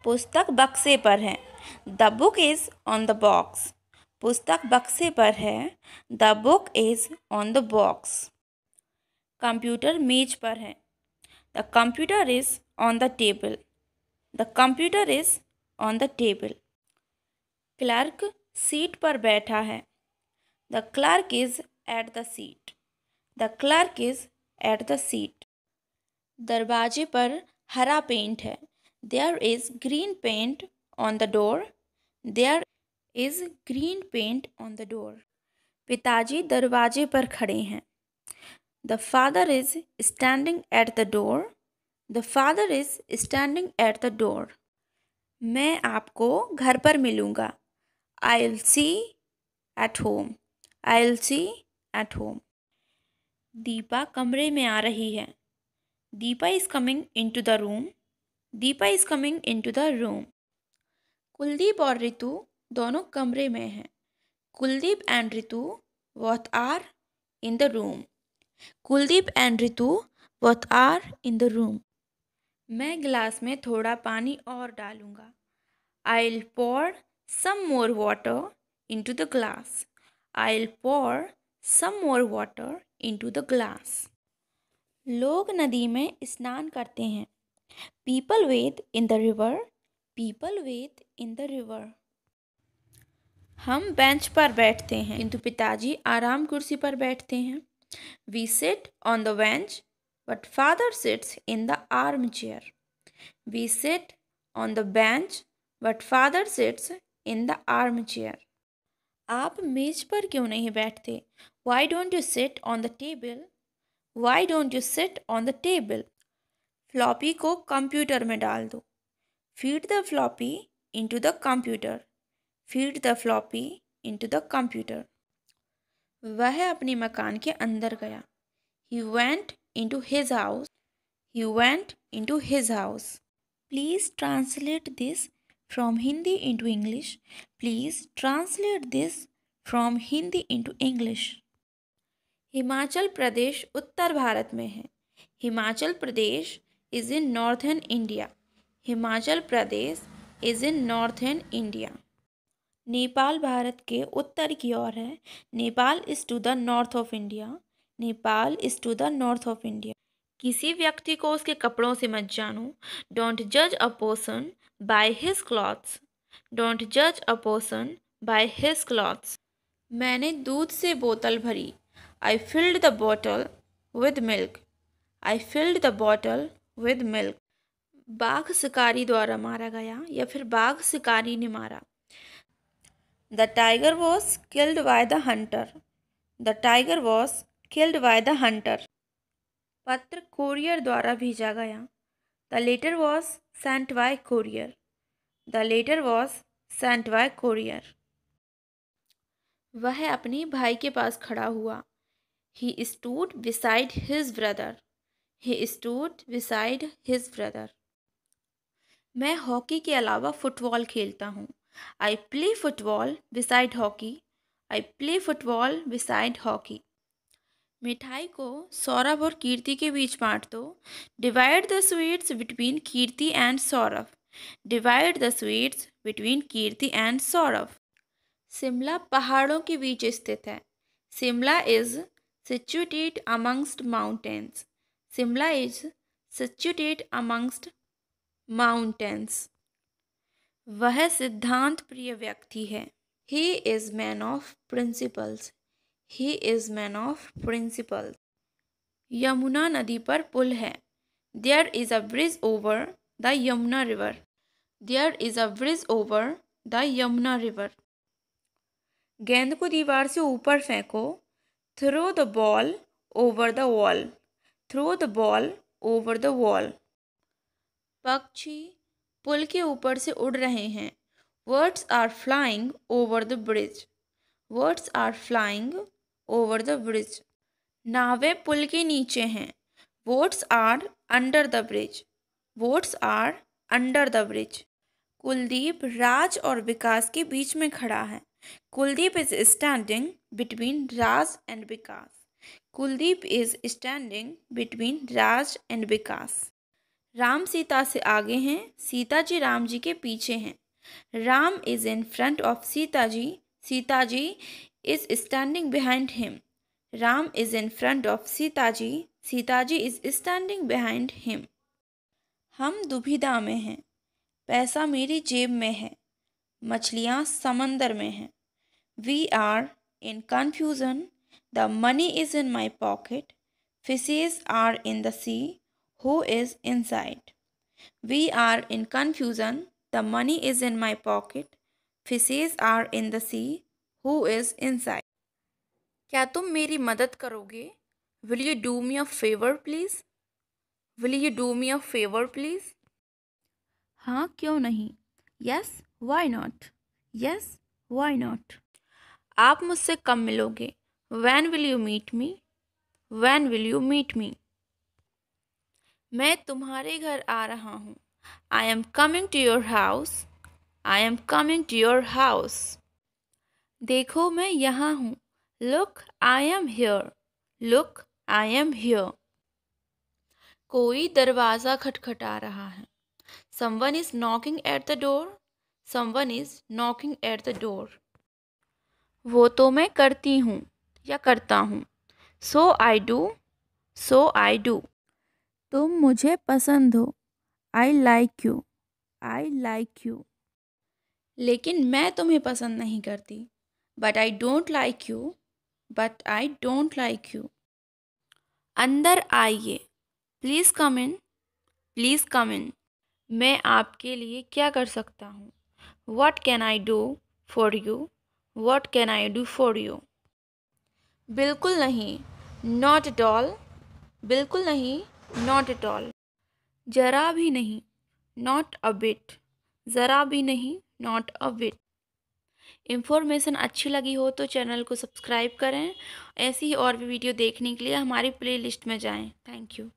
पुस्तक बक्से पर है। The book is on the box. पुस्तक बक्से पर है। The book is on the box. Computer मेज पर है। The computer is on the table. The computer is on the table. Clerk seat पर बैठा है। The clerk is at the seat. The clerk is at the seat. दरवाजे पर हरा paint है। There is green paint on the door. There is green paint on the door. पिताजी दरवाजे पर खड़े हैं। The father is standing at the door. The father is standing at the door. मैं आपको घर पर मिलूँगा। I'll see at home. I'll see at home. Deepa कमरे में आ रही है। Deepa is coming into the room. Deepa is coming into the room. Kuldeep और रितु दोनों कमरे में हैं। Kuldeep and Ritu both are in the room. Kuldeep and Ritu both are in the room. मैं गिलास में थोड़ा पानी और डालूंगा। I'll pour some more water into the glass. I'll pour some more water into the glass. लोग नदी में स्नान करते हैं। People bathe in the river. People bathe in the river. हम बेंच पर बैठते हैं किंतु पिताजी आराम कुर्सी पर बैठते हैं। We sit on the bench, but father sits in the armchair. We sit on the bench, but father sits in the armchair. आप मेज पर क्यों नहीं बैठते? Why don't you sit on the table? Why don't you sit on the table? Floppy को computer में डाल दो। Feed the floppy into the computer. Feed the floppy into the computer. वह अपने मकान के अंदर गया। He went into his house. He went into his house. Please translate this from Hindi into English. Please translate this from Hindi into English. Himachal Pradesh Uttar Bharat में है। Himachal Pradesh is in northern India. Himachal Pradesh is in northern India. Nepal Bharat के उत्तर की ओर है। Nepal is to the north of India. Nepal is to the north of India. किसी व्यक्ति को उसके कपड़ों से मत जानो। Don't judge a person by his clothes. Don't judge a person by his clothes. मैंने दूध से बोतल भरी। I filled the bottle with milk. I filled the bottle with milk. बाघ शिकारी द्वारा मारा गया या फिर बाघ शिकारी ने मारा। The tiger was killed by the hunter. The tiger was killed by the hunter. पत्र कोरियर द्वारा भेजा गया। The letter was sent by courier. The letter was sent by courier. वह अपने भाई के पास खड़ा हुआ। He stood beside his brother. He stood beside his brother. मैं हॉकी के अलावा फुटबॉल खेलता हूँ। I play football beside hockey. I play football beside hockey. मिठाई को सौरभ और कीर्ति के बीच बांट दो। Divide the sweets between Kirti and Saurabh. Divide the sweets between Kirti and Saurabh. Shimla पहाड़ों के बीच स्थित है। Shimla is situated amongst mountains. Shimla is situated amongst mountains. वह सिद्धांत प्रिय व्यक्ति है। He is man of principles. He is man of principles. Yamuna नदी पर पुल है। There is a bridge over the Yamuna river. There is a bridge over the Yamuna river. गेंद को दीवार से ऊपर फेंको। Throw the ball over the wall. Throw the ball over the wall. पक्षी पुल के ऊपर से उड़ रहे हैं। Birds are flying over the bridge. Birds are flying over the bridge. नावें पुल के नीचे हैं। Boats are under the bridge. Boats are under the bridge. Kuldeep राज और विकास के बीच में खड़ा है। Kuldeep is standing between Raj and Vikas. Kuldeep is standing between Raj and Vikas. Ram Sita से आगे हैं, सीता जी राम जी के पीछे हैं। Ram is in front of Sita ji is standing behind him. Ram is in front of Sita ji is standing behind him. हम दुविधा में हैं, पैसा मेरी जेब में है, मछलियाँ समंदर में हैं। We are in confusion, the money is in my pocket, fishes are in the sea, who is inside. We are in confusion, the money is in my pocket, fishes are in the sea, who is inside? क्या तुम मेरी मदद करोगे? Will you do me a favor please? Will you do me a favor please? हाँ क्यों नहीं? Yes, why not? Yes, why not? आप मुझसे कब मिलोगे? When will you meet me? When will you meet me? मैं तुम्हारे घर आ रहा हूँ। I am coming to your house. I am coming to your house. देखो मैं यहाँ हूँ। Look, I am here. Look, I am here. कोई दरवाज़ा खटखटा रहा है। Someone is knocking at the door. Someone is knocking at the door. वो तो मैं करती हूँ या करता हूँ। So I do. So I do. तुम मुझे पसंद हो। I like you. I like you. लेकिन मैं तुम्हें पसंद नहीं करती। But I don't like you. But I don't like you. अंदर आइए। Please come in. Please come in. मैं आपके लिए क्या कर सकता हूँ? What can I do for you? What can I do for you? बिल्कुल नहीं। Not at all. बिल्कुल नहीं। Not at all. जरा भी नहीं। Not a bit. ज़रा भी नहीं। Not a bit. इन्फॉर्मेशन अच्छी लगी हो तो चैनल को सब्सक्राइब करें। ऐसी ही और भी वीडियो देखने के लिए हमारी प्लेलिस्ट में जाएं। Thank you.